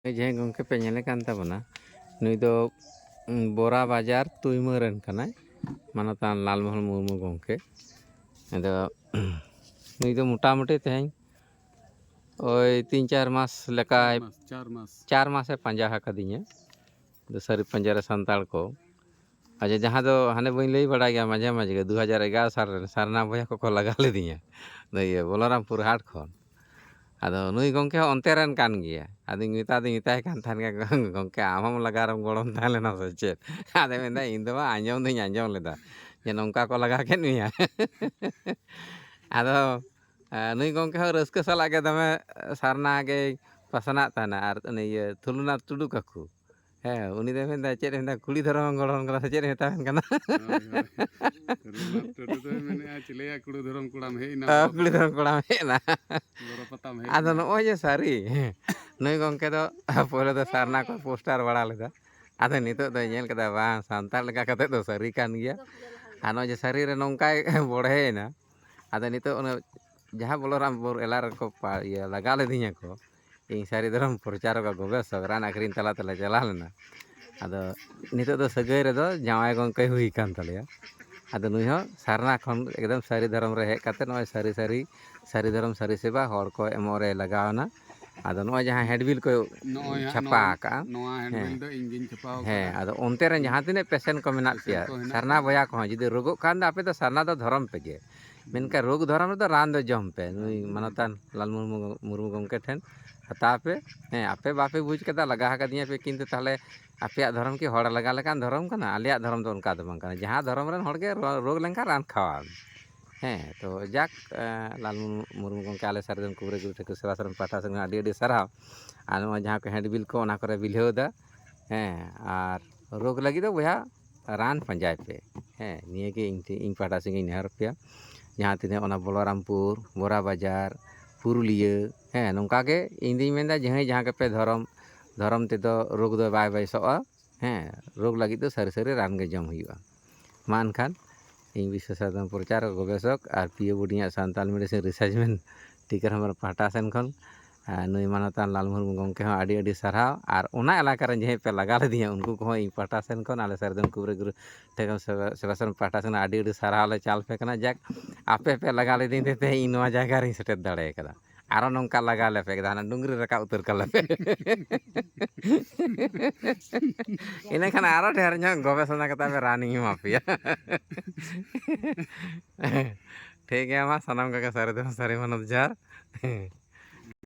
ᱡᱟᱦᱟᱸᱭ ᱜᱚᱝᱠᱮ ᱯᱮ ᱧᱮᱞᱮ ᱠᱟᱱ ᱛᱟᱵᱚᱱᱟ ᱱᱩᱭ ᱫᱚ ᱵᱚᱨᱟ ᱵᱟᱡᱟᱨ ᱛᱩᱭᱢᱟᱹ ᱨᱮᱱ ᱠᱟᱱᱟᱭ ᱢᱟᱱᱚᱛᱟᱱ ᱞᱟᱞᱢᱳᱦᱚᱱ ᱢᱩᱨᱢᱩ ᱜᱚᱝᱠᱮ ᱟᱫᱚ ᱱᱩᱭ ᱫᱚ ᱢᱚᱴᱟᱢᱩᱴᱤ ᱛᱮᱦᱮᱧ ওই 3-4 মাস লেখায় 4 মাসে পাঞ্জা হাকাদিᱧᱟ ᱥᱟᱹᱨᱤ ᱯᱟᱸᱡᱟᱨᱮ ᱥᱟᱱᱛᱟᱲ ᱠᱚ ᱟᱪᱪᱷᱟ ᱡᱟᱦᱟᱸ ᱫᱚ ᱦᱟᱱᱮ ᱵᱟᱹᱧ ᱞᱟᱹᱭ ᱵᱟᱲᱟᱭ ᱜᱮᱭᱟ ᱢᱟঝে ᱢᱟঝে 2011 ᱥᱟᱞ ᱨᱮ ᱥᱟᱨᱱᱟ ᱵᱚᱭᱦᱟ ᱠᱚᱠᱚ ᱞᱟᱜᱟ ᱞᱮᱫᱤᱧᱟ ᱤᱭᱟᱹ ᱵᱚᱞᱚᱨᱟᱢᱯᱩᱨ ᱦᱟᱴ ᱠᱷᱚᱱ ᱟᱫᱚ ᱱᱩᱭ ᱜᱚᱝᱠᱮ ᱦᱚᱸ ᱚᱱᱛᱮ ᱨᱮᱱ ᱠᱟᱱ ᱜᱮᱭᱟ ᱟᱫᱚᱧ ᱢᱮᱛᱟᱭ ᱠᱟᱱ ᱛᱟᱦᱮᱱ ᱜᱮᱭᱟ ᱜᱚᱝᱠᱮ ᱟᱢ ᱦᱚᱸ ᱞᱟᱜᱟ ᱨᱮᱢ ᱜᱚᱲᱚᱢ ᱛᱟᱦᱮᱸ ᱞᱮᱱᱟ ᱥᱮ ᱪᱮᱫ ᱟᱫᱚᱭ ᱢᱮᱱᱫᱟ ᱤᱧ ᱫᱚ ᱵᱟᱝ ᱟᱸᱡᱚᱢ ᱫᱩᱧ ᱟᱸᱡᱚᱢ ᱞᱮᱫᱟ ᱡᱮ ᱱᱚᱝᱠᱟ ᱠᱚ ᱞᱟᱜᱟ ᱠᱮᱫ ᱢᱮᱭᱟ ᱟᱫᱚ ᱱᱩᱭ ᱜᱚᱝᱠᱮ ᱦᱚᱸ ᱨᱟᱹᱥᱠᱟᱹ ᱥᱟᱞᱟᱜ ᱜᱮ ᱫᱚᱢᱮ ᱥᱟᱨᱱᱟ ᱜᱮᱭ ᱯᱟᱥᱱᱟᱜ ᱛᱟᱦᱮᱱᱟ ᱟᱨ ᱤᱭᱟᱹ ᱛᱷᱩᱞᱩᱱᱟᱛᱷ ᱴᱩᱰᱩ ᱠᱟᱠᱩ ᱦᱮᱸ ᱩᱱᱤ ᱫᱚᱭ ᱢᱮᱱᱫᱟ ᱪᱮᱫ ᱢᱮᱱᱫᱟ ᱠᱩᱲᱤ ᱫᱷᱚᱨᱚᱢ ᱜᱚᱲᱦᱚᱱ ᱠᱟᱱᱟ ᱥᱮ ᱪᱮᱫ ᱢᱮᱛᱟᱵᱮᱱ ᱠᱟᱱᱟ ᱴᱩᱰᱩ ᱫᱚᱭ ᱢᱮᱱᱮᱜᱼᱟ ᱪᱤᱞᱤᱭᱟ ᱠᱩᱲᱤ ᱫᱷᱚᱨᱚᱢ ᱠᱚᱲᱟᱢ ᱦᱮᱡ ᱮᱱᱟ ᱠᱩᱲᱤ ᱫᱷᱚᱨᱚᱢ ᱠᱚᱲᱟᱢ ᱦᱮᱡ ᱮᱱᱟ ᱵᱚᱨᱚ ᱯᱟᱛᱟᱢ ᱦᱮᱡ ᱟᱫᱚ ᱮᱱᱟ ᱱᱚᱜᱼᱚᱭ ᱡᱮ ᱥᱟᱹᱨᱤ ᱱᱩᱭ ᱜᱚᱝᱠᱮ ᱫᱚ ᱯᱳᱭᱞᱳ ᱫᱚ ᱥᱟᱨᱱᱟ ᱠᱚ ᱯᱳᱥᱴᱟᱨ ᱵᱟᱲᱟ ᱞᱮᱫᱟ ᱟᱫᱚ ᱱᱤᱛᱚᱜ ᱫᱚᱭ ᱧᱮᱞ ᱠᱮᱫᱟ ᱵᱟᱝ ᱥᱟᱱᱛᱟᱲ ᱞᱮᱠᱟ ᱠᱟᱛᱮᱫ ᱫᱚ ᱥᱟᱹᱨᱤ ᱠᱟᱱ ᱜᱮᱭᱟ ᱟᱨ ᱱᱚᱜᱼᱚᱭ ᱡᱮ ᱥᱟᱹᱨᱤ ᱨᱮ ᱱᱚᱝᱠᱟᱭ ᱵᱚᱲᱦᱮᱭᱮᱱᱟ ᱟᱫᱚ ᱱᱤᱛᱚᱜ ᱚᱱᱟ ᱡᱟᱦᱟᱸ ᱵᱚᱞᱚᱨᱟᱢᱯᱩᱨ ᱮᱞᱟ ᱨᱮᱠᱚ ᱞᱟᱜᱟ ᱞᱤᱫᱤᱧᱟ ᱠᱚ ᱤᱧ ᱥᱟᱹᱨᱤ ᱫᱷᱚᱨᱚᱢ ᱯᱨᱚᱪᱟᱨᱚᱠ ᱜᱚᱵᱮᱥᱚᱠ ᱨᱟᱱ ᱟᱠᱷᱨᱤᱧ ᱛᱟᱞᱟ ᱛᱮᱞᱮ ᱪᱟᱞᱟᱣ ᱞᱮᱱᱟ ᱟᱫᱚ ᱱᱤᱛᱚᱜ ᱫᱚ ᱥᱟᱹᱜᱟᱹᱭ ᱨᱮᱫᱚ ᱡᱟᱶᱟᱭ ᱜᱚᱝᱠᱮ ᱦᱩᱭ ᱠᱟᱱ ᱛᱟᱞᱮᱭᱟ ᱟᱫᱚ ᱱᱩᱭ ᱦᱚᱸ ᱥᱟᱨᱱᱟ ᱠᱷᱚᱱ ᱮᱠᱫᱚᱢ ᱥᱟᱹᱨᱤ ᱫᱷᱚᱨᱚᱢ ᱨᱮ ᱦᱮᱡ ᱠᱟᱛᱮ ᱱᱚᱜᱼᱚᱭ ᱥᱟᱹᱨᱤ ᱫᱷᱚᱨᱚᱢ ᱥᱟᱹᱨᱤ ᱥᱮᱵᱟ ᱦᱚᱲ ko ᱮᱢᱚᱜ ᱨᱮ ᱞᱟᱜᱟᱣᱮᱱᱟ ᱟᱫᱚ ᱱᱚᱜᱼᱚᱭ ᱡᱟᱦᱟᱸ ᱦᱮᱰᱵᱤᱞ ko ᱱᱚᱜᱼᱚᱭ ᱦᱟᱸᱜ ᱪᱷᱟᱯᱟ ᱟᱠᱟᱜᱼᱟ ᱱᱚᱣᱟ ᱦᱮᱱᱰᱵᱤᱞ ᱫᱚ ᱤᱧ ᱜᱤᱧ ᱪᱷᱟᱯᱟᱣ ᱦᱮᱸ ᱟᱠᱟᱜᱼᱟ ᱟᱫᱚ ᱚᱱᱛᱮ ᱨᱮ ᱡᱟᱦᱟᱸ ᱛᱤᱱᱟᱹᱜ ᱯᱮᱥᱮᱱᱴ ko ᱢᱮᱱᱟᱜ ᱯᱮᱥᱮᱱᱴ ᱯᱮᱭᱟ ᱠᱚ ᱦᱮᱱᱟᱜ ᱥᱟᱨᱱᱟ ᱠᱚᱣᱟ ᱵᱚᱭᱦᱟ ᱠᱚᱦᱚᱸ ᱡᱩᱫᱤ ᱨᱳᱜᱳᱜ ᱠᱷᱟᱱ ᱫᱚ ᱟᱯᱮ ᱫᱚ ᱥᱟᱨᱱᱟ ᱫᱚ ᱫᱷᱚᱨᱚᱢ ᱯᱮᱜᱮ ᱢᱮᱱᱠᱷᱟᱱ ᱨᱳᱜᱽ ᱫᱷᱚᱨᱚᱢ ᱨᱮᱫᱚ ᱨᱟᱱ ᱫᱚ ᱡᱚᱢ ᱯᱮ ᱱᱩᱭ ᱢᱟᱱᱚᱛᱟᱱ ᱞᱟᱞ ᱢᱩᱨᱢᱩ ᱜᱚᱝᱠᱮ ᱴᱷᱮᱱ ᱦᱟᱛᱟᱣ ᱯᱮ ᱦᱮᱸ ᱟᱯᱮ ᱵᱟᱯᱮ ᱵᱩᱡᱽ ᱠᱟᱫᱟ ᱞᱟᱜᱟ ᱟᱠᱟᱫᱤᱧᱟ ᱯᱮ ᱠᱤᱱᱛᱩ ᱛᱟᱦᱞᱮ ᱟᱯᱮᱭᱟᱜ ᱫᱷᱚᱨᱚᱢ ᱠᱤ ᱦᱚᱲ ᱞᱟᱜᱟ ᱞᱮᱠᱟᱱ ᱫᱷᱚᱨᱚᱢ ᱠᱟᱱᱟ ᱟᱞᱮᱭᱟᱜ ᱫᱷᱚᱨᱚᱢ ᱫᱚ ᱚᱱᱠᱟ ᱫᱚ ᱵᱟᱝ ᱠᱟᱱᱟ ᱡᱟᱦᱟᱸ ᱫᱷᱚᱨᱚᱢ ᱨᱮᱱ ᱦᱚᱲ ᱜᱮ ᱨᱳᱜᱽ ᱞᱮᱱᱠᱷᱟᱱ ᱨᱟᱱ ᱠᱷᱟᱣᱟᱣ ᱦᱮᱸ ᱛᱚ ᱡᱟᱠ ᱞᱟᱞ ᱢᱩᱨᱢᱩ ᱜᱚᱝᱠᱮ ᱟᱞᱮ ᱥᱟᱨᱡᱚᱢ ᱠᱚᱵᱤᱨᱟᱹᱡᱽ ᱴᱷᱟᱹᱠᱩᱨ ᱥᱮᱵᱟ ᱥᱚᱨᱚᱱ ᱯᱟᱦᱴᱟ ᱥᱮᱫ ᱟᱹᱰᱤ ᱟᱹᱰᱤ ᱥᱟᱨᱦᱟᱣ ᱟᱨ ᱱᱚᱜᱼᱚᱭ ᱡᱟᱦᱟᱸ ᱠᱚ ᱦᱮᱱᱰᱵᱤᱞ ko ᱚᱱᱟ ᱠᱚᱨᱮ ᱵᱤᱞᱷᱟᱹᱣ ᱮᱫᱟ ᱦᱮᱸ ᱟᱨ ᱨᱳᱜᱽ ᱞᱟᱹᱜᱤᱫ ᱫᱚ ᱵᱚᱭᱦᱟ ᱨᱟᱱ ᱯᱟᱸᱡᱟᱭ ᱯᱮ ᱦᱮᱸ ᱱᱤᱭᱟᱹᱜᱮ ᱤᱧ ᱯᱟᱦᱴᱟ ᱥᱮᱫ ᱤᱧ ᱱᱮᱦᱚᱨ ᱯᱮᱭᱟ ᱡᱟᱦᱟᱸ ᱛᱤᱱᱟᱹᱜ ᱚᱱᱟ ᱵᱚᱞᱚᱨᱟᱢᱯᱩᱨ ᱵᱚᱨᱟ ᱵᱟᱡᱟᱨ ᱯᱩᱨᱩᱞᱤᱭᱟᱹ ᱦᱮᱸ ᱱᱚᱝᱠᱟ ᱜᱮ ᱤᱧ ᱫᱩᱧ ᱢᱮᱱᱫᱟ ᱡᱟᱦᱟᱸ ᱜᱮᱯᱮ ᱫᱷᱚᱨᱚᱢ ᱛᱮᱫᱚ ᱨᱳᱜᱽ ᱫᱚ ᱵᱟᱭ ᱵᱮᱥᱚᱜᱼᱟ ᱦᱮᱸ ᱨᱳᱜᱽ ᱞᱟᱹᱜᱤᱫ ᱫᱚ ᱥᱟᱹᱨᱤ ᱥᱟᱹᱨᱤ ᱨᱟᱱ ᱜᱮ ᱡᱚᱢ ᱦᱩᱭᱩᱜᱼᱟ ᱢᱟ ᱮᱱᱠᱷᱟᱱ ᱤᱧ ᱵᱤᱥᱥᱚ ᱥᱟᱨᱱᱟ ᱯᱨᱚᱪᱟᱨᱚᱠ ᱜᱚᱵᱮᱥᱚᱠ ᱟᱨ ᱯᱤᱭᱳ ᱵᱳᱰᱤᱧᱟᱜ ᱥᱟᱱᱛᱟᱞ ᱢᱮᱰᱤᱥᱤᱱ ᱨᱤᱥᱟᱨᱪᱢᱮᱱ ᱴᱤᱠᱟᱹᱨᱟᱢ ᱯᱟᱦᱴᱟ ᱥᱮᱱ ᱠᱷᱚᱱ ᱱᱩᱭ ᱢᱟᱱᱚᱛᱟᱱ ᱞᱟᱞ ᱢᱩᱨᱢᱩ ᱜᱚᱝᱠᱮ ᱦᱚᱸ ᱟᱹᱰᱤ ᱟᱹᱰᱤ ᱥᱟᱨᱦᱟᱣ ᱟᱨ ᱚᱱᱟ ᱮᱞᱟᱠᱟ ᱨᱮ ᱡᱟᱦᱟᱸᱭ ᱯᱮ ᱞᱟᱜᱟ ᱞᱮᱫᱤᱧᱟ ᱩᱱᱠᱩ ᱠᱚᱦᱚᱸ ᱤᱧ ᱯᱟᱦᱴᱟ ᱥᱮᱱ ᱠᱷᱚᱱ ᱟᱞᱮ ᱥᱟᱨᱡᱚᱢ ᱠᱚᱵᱤᱨᱟᱹᱡᱽ ᱴᱷᱟᱹᱠᱩᱨ ᱥᱮᱵᱟ ᱥᱚᱨᱚᱱ ᱯᱟᱦᱴᱟ ᱥᱮᱱ ᱟᱹᱰᱤ ᱟᱹᱰᱤ ᱥᱟᱨᱦᱟᱣ ᱞᱮ ᱪᱟᱞ ᱯᱮ ᱠᱟᱱᱟ ᱡᱟᱠ ᱟᱯᱮ ᱯᱮ ᱞᱟᱜᱟ ᱞᱤᱫᱤᱧ ᱛᱮ ᱛᱮᱦᱮᱧ ᱤᱧ ᱱᱚᱣᱟ ᱡᱟᱭᱜᱟ ᱨᱤᱧ ᱥᱮᱴᱮᱨ ᱫᱟᱲᱮ ᱠᱟᱫᱟ ᱟᱨᱚ ᱱᱚᱝᱠᱟ ᱞᱟᱜᱟᱣ ᱞᱮᱯᱮ ᱠᱮᱫᱟ ᱦᱟᱱᱟ ᱰᱩᱝᱨᱤ ᱨᱟᱠᱟᱵ ᱩᱛᱟᱹᱨ ᱠᱟᱞᱮᱯᱮ ᱤᱱᱟᱹᱠᱷᱟᱱ ᱟᱨᱚ ᱰᱷᱮᱨ ᱧᱚᱜ ᱜᱚᱵᱮᱥᱚᱱᱟ ᱠᱟᱛᱮ ᱨᱟᱱᱤᱧ ᱮᱢᱟ ᱯᱮᱭᱟ ᱴᱷᱤᱠ ᱜᱮᱭᱟ ᱢᱟ ᱥᱟᱱᱟᱢ ᱠᱚᱜᱮ ᱥᱟᱹᱨᱤ ᱫᱷᱚᱨᱚᱢ ᱥᱟᱹᱨᱤ ᱢᱟᱱᱚᱛ ᱡᱚᱦᱟᱨ